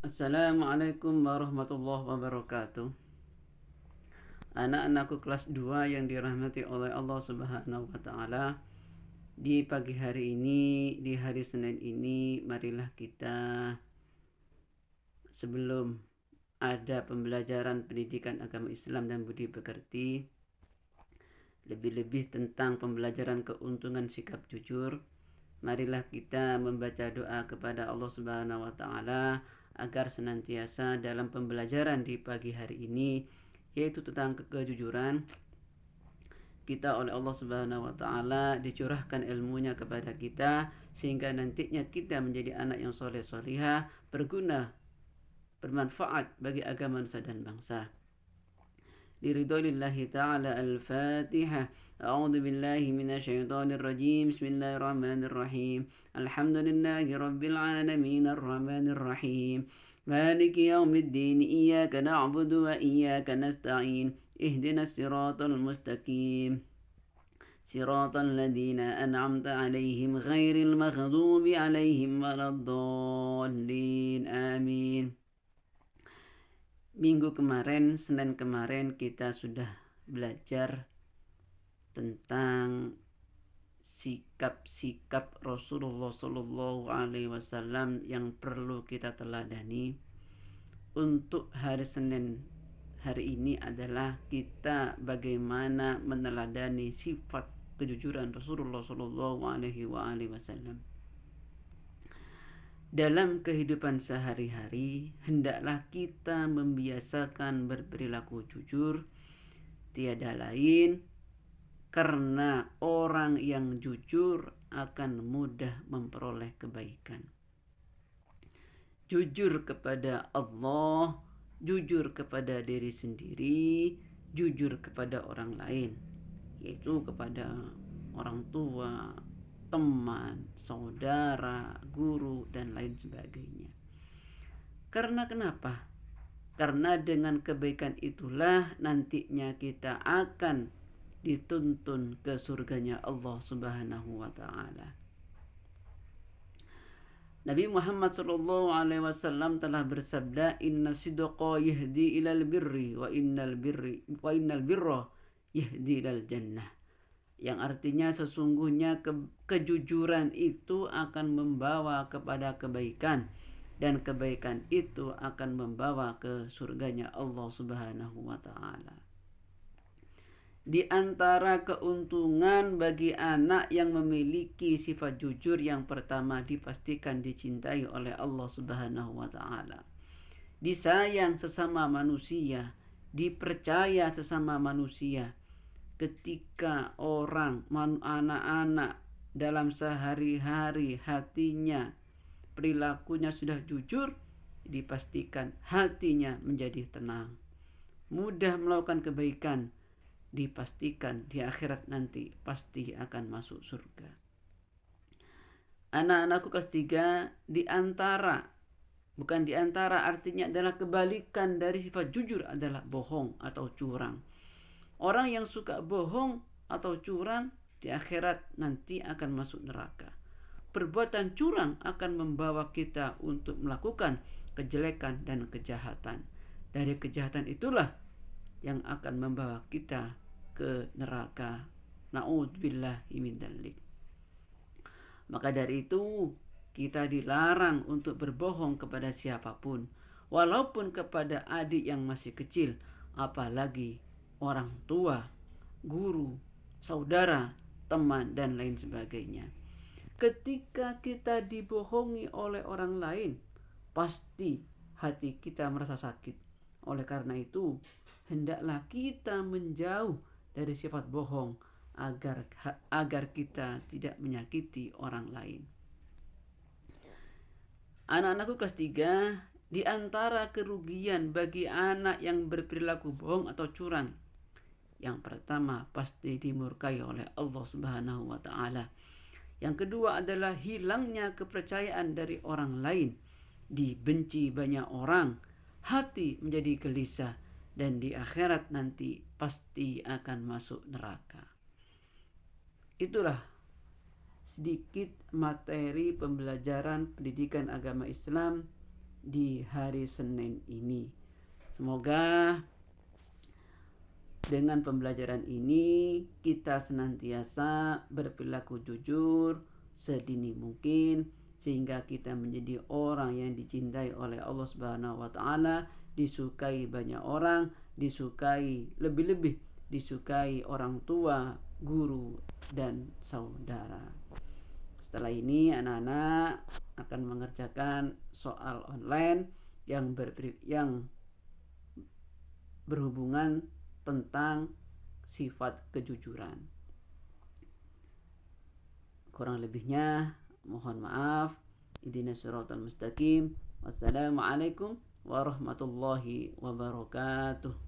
Assalamualaikum warahmatullahi wabarakatuh. Anak-anakku kelas 2 yang dirahmati oleh Allah Subhanahu wa taala. Di pagi hari ini, di hari Senin ini, marilah kita sebelum ada pembelajaran pendidikan agama Islam dan budi pekerti, lebih-lebih tentang pembelajaran keuntungan sikap jujur, marilah kita membaca doa kepada Allah Subhanahu wa taala agar senantiasa dalam pembelajaran di pagi hari ini, yaitu tentang kejujuran, kita oleh Allah Subhanahu wa taala dicurahkan ilmunya kepada kita sehingga nantinya kita menjadi anak yang soleh solihah, berguna, bermanfaat bagi agama nusa dan bangsa. Liridhoillahi ta'ala. Al-Fatihah. A'udzu billahi minasyaitonir rajim. Bismillahirrahmanirrahim. Alhamdulillahi rabbil alamin arrahmanir rahim. Maliki yaumiddin. Iyyaka na'budu wa iyyaka nasta'in. Ihdinas siratal mustaqim. Siratal ladzina an'amta 'alaihim ghairil maghdubi 'alaihim waladdallin. Amin. Minggu kemarin, Senin kemarin, kita sudah belajar tentang sikap-sikap Rasulullah Shallallahu Alaihi Wasallam yang perlu kita teladani. Untuk hari Senin hari ini adalah kita bagaimana meneladani sifat kejujuran Rasulullah Shallallahu Alaihi Wasallam. Dalam kehidupan sehari-hari, hendaklah kita membiasakan berperilaku jujur. Tiada lain karena orang yang jujur akan mudah memperoleh kebaikan. Jujur kepada Allah, jujur kepada diri sendiri, jujur kepada orang lain, yaitu kepada orang tua, teman, saudara, guru, dan lain sebagainya. Karena kenapa? Karena dengan kebaikan itulah nantinya kita akan dituntun ke surganya Allah Subhanahu wa taala. Nabi Muhammad sallallahu alaihi wasallam telah bersabda, "Inna sidqa yahdi ilal birri wa innal birra yahdi ilal jannah." Yang artinya sesungguhnya kejujuran itu akan membawa kepada kebaikan, dan kebaikan itu akan membawa ke surganya Allah Subhanahu wa taala. Di antara keuntungan bagi anak yang memiliki sifat jujur, yang pertama dipastikan dicintai oleh Allah Subhanahu wa taala. Disayang sesama manusia, dipercaya sesama manusia. Ketika orang, anak-anak dalam sehari-hari hatinya, perilakunya sudah jujur, dipastikan hatinya menjadi tenang, mudah melakukan kebaikan, dipastikan di akhirat nanti pasti akan masuk surga. Anak-anakku kelas 3, bukan di antara, artinya adalah kebalikan dari sifat jujur adalah bohong atau curang. Orang yang suka bohong atau curang di akhirat nanti akan masuk neraka. Perbuatan curang akan membawa kita untuk melakukan kejelekan dan kejahatan. Dari kejahatan itulah yang akan membawa kita ke neraka. Na'udzubillahi min dzalik. Maka dari itu kita dilarang untuk berbohong kepada siapapun, walaupun kepada adik yang masih kecil, apalagi orang tua, guru, saudara, teman, dan lain sebagainya. Ketika kita dibohongi oleh orang lain, pasti hati kita merasa sakit. Oleh karena itu, hendaklah kita menjauh dari sifat bohong agar kita tidak menyakiti orang lain. Anak-anakku kelas 3, di antara kerugian bagi anak yang berperilaku bohong atau curang, yang pertama pasti dimurkai oleh Allah Subhanahu wa taala. Yang kedua adalah hilangnya kepercayaan dari orang lain, dibenci banyak orang, hati menjadi gelisah, dan di akhirat nanti pasti akan masuk neraka. Itulah sedikit materi pembelajaran pendidikan agama Islam di hari Senin ini. Semoga dengan pembelajaran ini kita senantiasa berperilaku jujur sedini mungkin sehingga kita menjadi orang yang dicintai oleh Allah Subhanahu wa taala, disukai banyak orang, disukai lebih-lebih disukai orang tua, guru dan saudara. Setelah ini anak-anak akan mengerjakan soal online yang berhubungan tentang sifat kejujuran. Kurang lebihnya mohon maaf. Ihdinas siratal mustaqim. Wassalamualaikum warahmatullahi wabarakatuh.